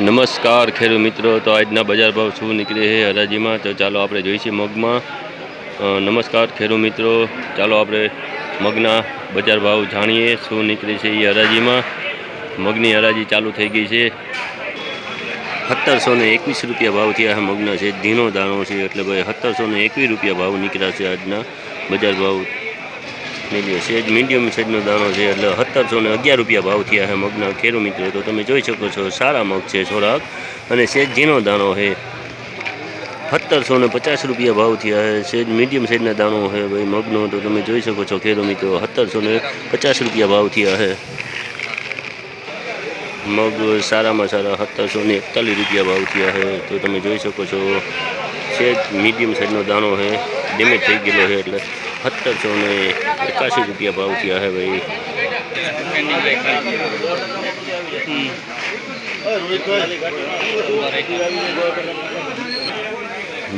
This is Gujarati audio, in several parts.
નમસ્કાર ખેડૂત મિત્રો, તો આજના બજાર ભાવ શું નીકળે છે હરાજીમાં, તો ચાલો આપણે જોઈશું મગમાં. નમસ્કાર ખેડૂત મિત્રો, ચાલો આપણે મગના બજાર ભાવ જાણીએ શું નીકળે છે એ હરાજીમાં. મગની હરાજી ચાલુ થઈ ગઈ છે. 1721 રૂપિયા ભાવ થયા છે મગના. છે ધીનો દાણો છે એટલે ભાઈ 1721 રૂપિયા ભાવ નીકળ્યા છે આજના બજાર ભાવ. સેજ મીડિયમ સાઇઝનો દાણો છે એટલે 1711 રૂપિયા ભાવ થયા છે મગના ખેડૂત મિત્રો. તો તમે જોઈ શકો છો સારા મગ છે થોડાક, અને સેજ ઝીણો દાણો છે. 1750 રૂપિયા ભાવ થયા છે. સેજ મીડિયમ સાઇઝના દાણો છે ભાઈ મગનો. તો તમે જોઈ શકો છો ખેડૂત મિત્રો 1750 રૂપિયા ભાવ થયા છે. મગ સારામાં સારા 1741 રૂપિયા ભાવ થયા છે. તો તમે જોઈ શકો છો સેજ મીડિયમ સાઇઝનો દાણો છે, ડેમેજ થઈ ગયેલો છે એટલે 1781 રૂપિયા ભાવ થયા છે ભાઈ.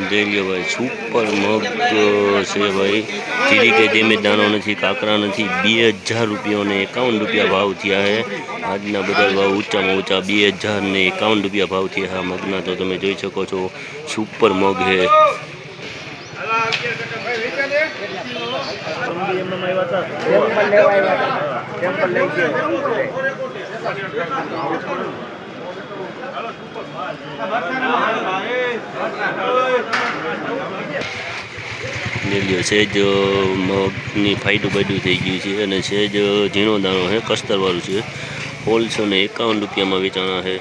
જોઈ ભાઈ સુપર મગ છે ભાઈ. જીરી કે ડેમેજ દાણો નથી, કાકરા નથી. 2000 રૂપિયા અને 51 રૂપિયા ભાવ થયા છે આજના બજાર ભાવ. ઊંચામાં ઊંચા 2051 રૂપિયા ભાવ થયા છે મગના. તો તમે જોઈ શકો છો સુપર મગ છે. સેજ મગની ફાઈડું બાઈડું થઈ ગયું છે, અને સેજ ઝીણો દાણો છે, કસ્તરવાળું છે. 1651 રૂપિયામાં વેચાણા છે.